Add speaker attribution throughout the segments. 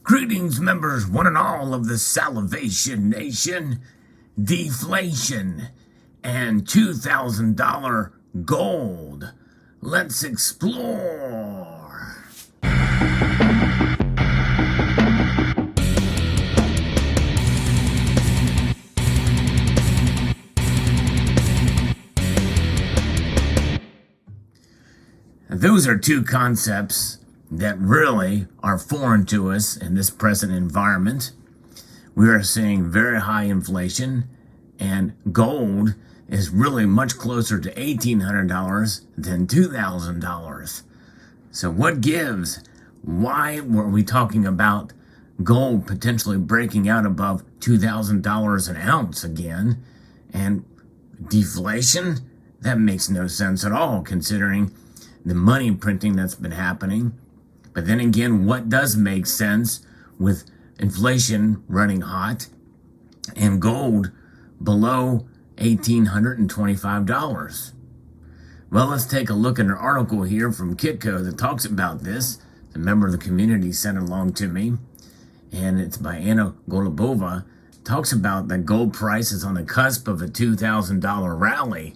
Speaker 1: Greetings, members, one and all of the Salivation Nation. Deflation and $2,000 gold. Let's explore. Those are two concepts that really are foreign to us in this present environment. We are seeing very high inflation, and gold is really much closer to $1,800 than $2,000. So what gives? Why were we talking about gold potentially breaking out above $2,000 an ounce again? And deflation? That makes no sense at all, considering the money printing that's been happening. But then again, what does make sense with inflation running hot and gold below $1,825? Well, let's take a look at an article here from Kitco that talks about this. A member of the community sent it along to me, and it's by Anna Golubova. Talks about that gold price is on the cusp of a $2,000 rally.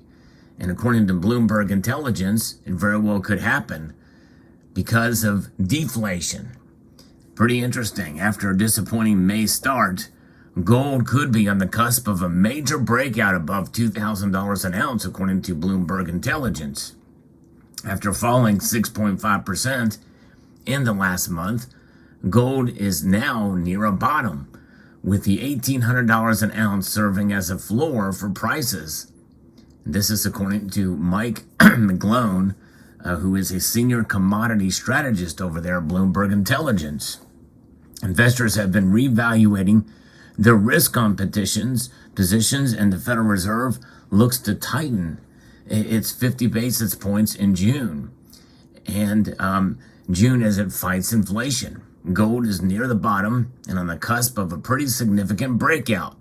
Speaker 1: And according to Bloomberg Intelligence, it very well could happen because of deflation. Pretty interesting. After a disappointing May start, gold could be on the cusp of a major breakout above $2,000 an ounce, according to Bloomberg Intelligence. After falling 6.5% in the last month, gold is now near a bottom, with the $1,800 an ounce serving as a floor for prices. This is according to Mike McGlone, who is a senior commodity strategist over there at Bloomberg Intelligence. Investors have been reevaluating their risk on positions, and the Federal Reserve looks to tighten its 50 basis points in June. And June as it fights inflation. Gold is near the bottom and on the cusp of a pretty significant breakout.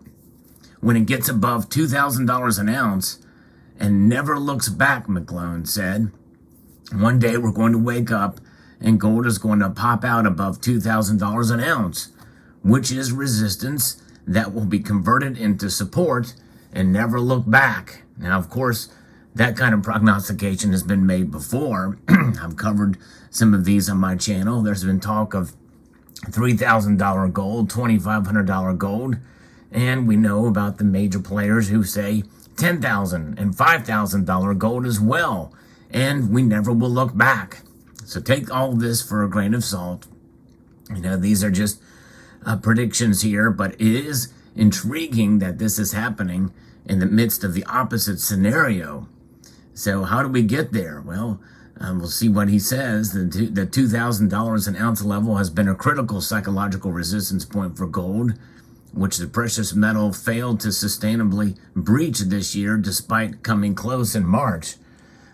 Speaker 1: When it gets above $2,000 an ounce and never looks back, McGlone said. One day we're going to wake up and gold is going to pop out above $2,000 an ounce, which is resistance that will be converted into support and never look back. Now, of course, that kind of prognostication has been made before. I've covered some of these on my channel. There's been talk of $3,000 gold, $2,500 gold, and we know about the major players who say $10,000 and $5,000 gold as well. And we never will look back. So take all this for a grain of salt. You know, these are just predictions here, but it is intriguing that this is happening in the midst of the opposite scenario. So how do we get there? Well, we'll see what he says. The $2,000 an ounce level has been a critical psychological resistance point for gold, which the precious metal failed to sustainably breach this year despite coming close in March.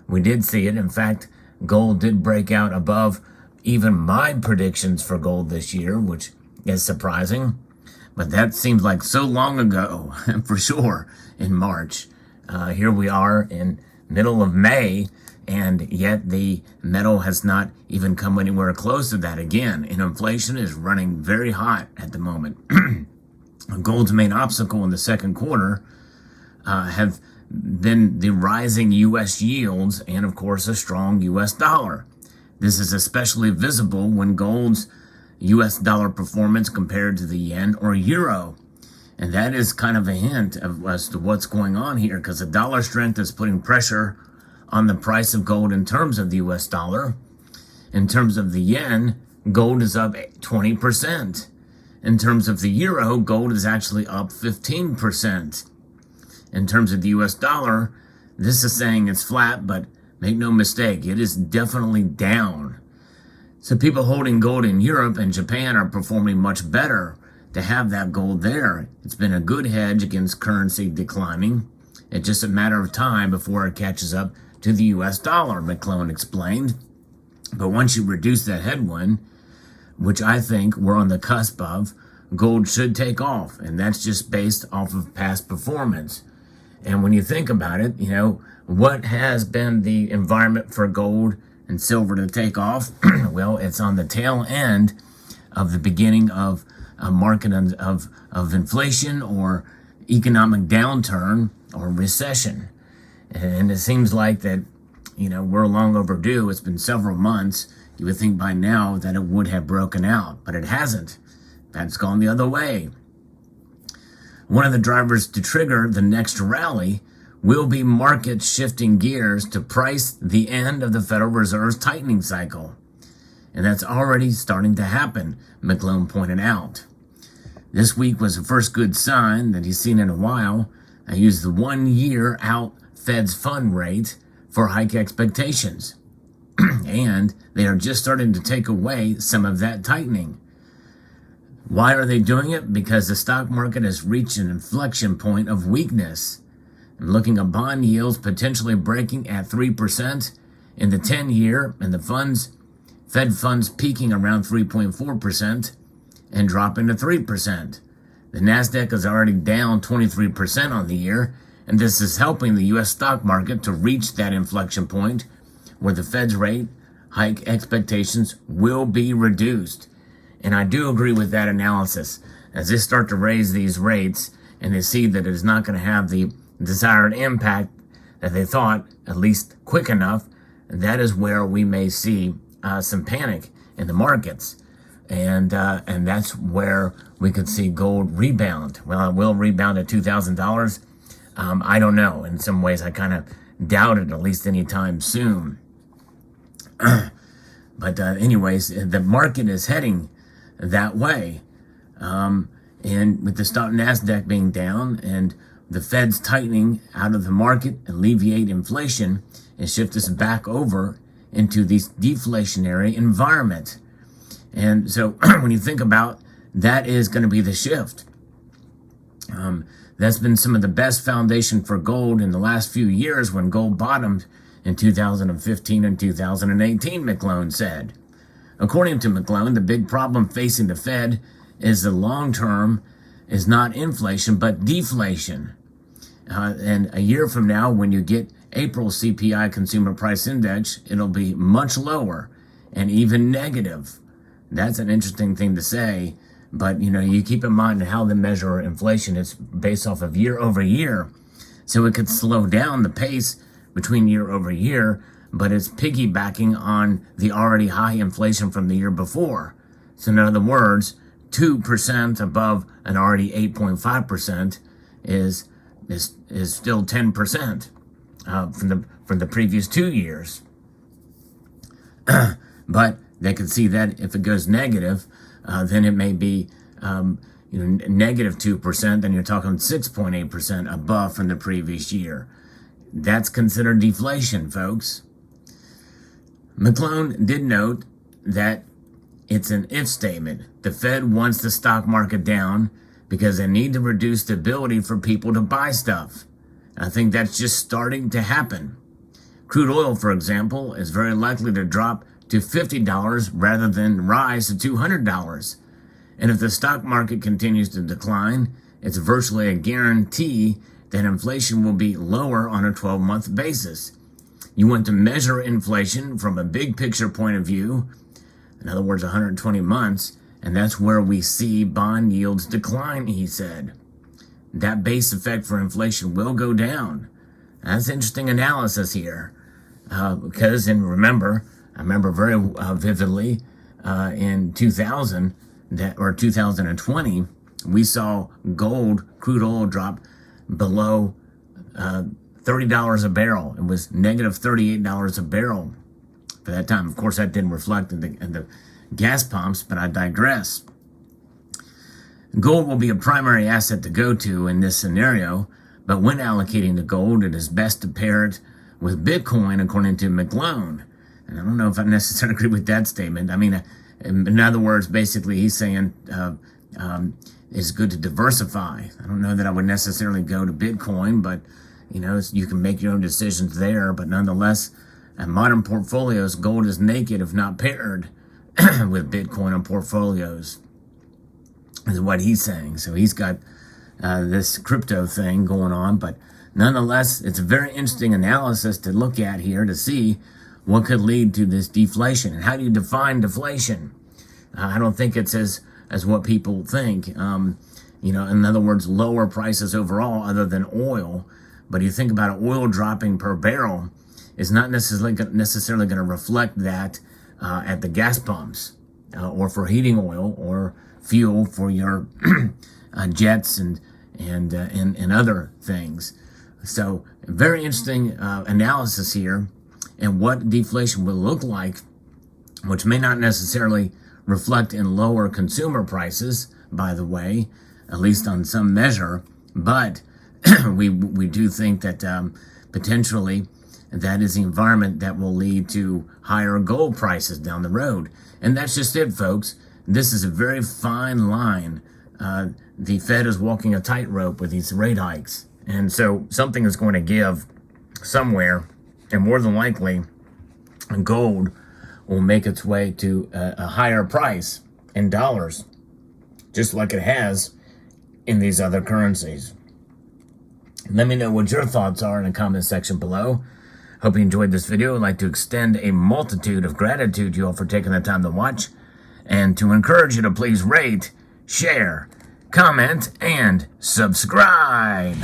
Speaker 1: We did see it. In fact, gold did break out above even my predictions for gold this year, which is surprising. But that seems like so long ago, for sure, in March. Here we are in middle of May, and yet the metal has not even come anywhere close to that again. And inflation is running very hot at the moment. Gold's main obstacle in the second quarter have been the rising U.S. yields and, of course, a strong U.S. dollar. This is especially visible when gold's U.S. dollar performance compared to the yen or euro. And that is kind of a hint as to what's going on here, because the dollar strength is putting pressure on the price of gold in terms of the U.S. dollar. In terms of the yen, gold is up 20%. In terms of the euro, gold is actually up 15%. In terms of the U.S. dollar, this is saying it's flat, but make no mistake, it is definitely down. So people holding gold in Europe and Japan are performing much better to have that gold there. It's been a good hedge against currency declining. It's just a matter of time before it catches up to the U.S. dollar, McClone explained. But once you reduce that headwind, which I think we're on the cusp of, gold should take off. And that's just based off of past performance. And when you think about it, you know, what has been the environment for gold and silver to take off? Well, it's on the tail end of the beginning of a market of inflation or economic downturn or recession. And it seems like that, we're long overdue. It's been several months. You would think by now that it would have broken out, but it hasn't. That's gone the other way. One of the drivers to trigger the next rally will be markets shifting gears to price the end of the Federal Reserve's tightening cycle. And that's already starting to happen, McClone pointed out. This week was the first good sign that he's seen in a while. I used the 1 year out Fed's fund rate for hike expectations. And they are just starting to take away some of that tightening. Why are they doing it? Because the stock market has reached an inflection point of weakness. I'm looking at bond yields potentially breaking at 3% in the 10-year, and the Fed funds peaking around 3.4% and dropping to 3%. The Nasdaq is already down 23% on the year, and this is helping the U.S. stock market to reach that inflection point where the Fed's rate hike expectations will be reduced. And I do agree with that analysis. As they start to raise these rates and they see that it is not going to have the desired impact that they thought, at least quick enough, that is where we may see some panic in the markets. And that's where we could see gold rebound. Well, it will rebound at $2,000. I don't know. In some ways, I kind of doubt it, at least anytime soon. But anyways, the market is heading that way. And with the stock Nasdaq being down and the Fed's tightening out of the market, alleviate inflation, and shift us back over into this deflationary environment. And so when you think about that is going to be the shift. That's been some of the best foundation for gold in the last few years when gold bottomed in 2015 and 2018, McClone said. According to McClone, the big problem facing the Fed is the long term is not inflation, but deflation. And a year from now, when you get April CPI Consumer Price Index, it'll be much lower and even negative. That's an interesting thing to say, but you keep in mind how they measure inflation. It's based off of year over year, so it could slow down the pace between year over year, but it's piggybacking on the already high inflation from the year before. So in other words, 2% above an already 8.5% is still 10% from the previous 2 years. But they could see that if it goes negative, then it may be negative 2%. Then you're talking 6.8% above from the previous year. That's considered deflation, folks. McClone did note that it's an if statement. The Fed wants the stock market down because they need to reduce the ability for people to buy stuff. I think that's just starting to happen. Crude oil, for example, is very likely to drop to $50 rather than rise to $200. And if the stock market continues to decline, it's virtually a guarantee that inflation will be lower on a 12-month basis. You want to measure inflation from a big picture point of view, in other words, 120 months, and that's where we see bond yields decline, he said. That base effect for inflation will go down. That's interesting analysis here. Because, and I remember very vividly in 2020, we saw crude oil drop below $30 a barrel. It was negative $38 a barrel for that time. Of course, that didn't reflect in the gas pumps, but I digress. Gold will be a primary asset to go to in this scenario, but when allocating to gold, it is best to pair it with Bitcoin, according to McClone. And I don't know if I necessarily agree with that statement. I mean, in other words, basically he's saying it's good to diversify. I don't know that I would necessarily go to Bitcoin, but you can make your own decisions there. But nonetheless, in modern portfolios, gold is naked if not paired with Bitcoin on portfolios, is what he's saying. So he's got this crypto thing going on, but nonetheless, it's a very interesting analysis to look at here to see what could lead to this deflation. And how do you define deflation? I don't think it's as what people think. You know, in other words, lower prices overall other than oil. But you think about it, oil dropping per barrel is not necessarily going to reflect that at the gas pumps or for heating oil or fuel for your jets and other things. So very interesting analysis here and what deflation will look like, which may not necessarily reflect in lower consumer prices, by the way, at least on some measure, but we do think that potentially that is the environment that will lead to higher gold prices down the road. And that's just it, folks. This is a very fine line. The Fed is walking a tightrope with these rate hikes. And so something is going to give somewhere, and more than likely, gold will make its way to a higher price in dollars, just like it has in these other currencies. Let me know what your thoughts are in the comment section below. Hope you enjoyed this video. I'd like to extend a multitude of gratitude to you all for taking the time to watch, and to encourage you to please rate, share, comment, and subscribe.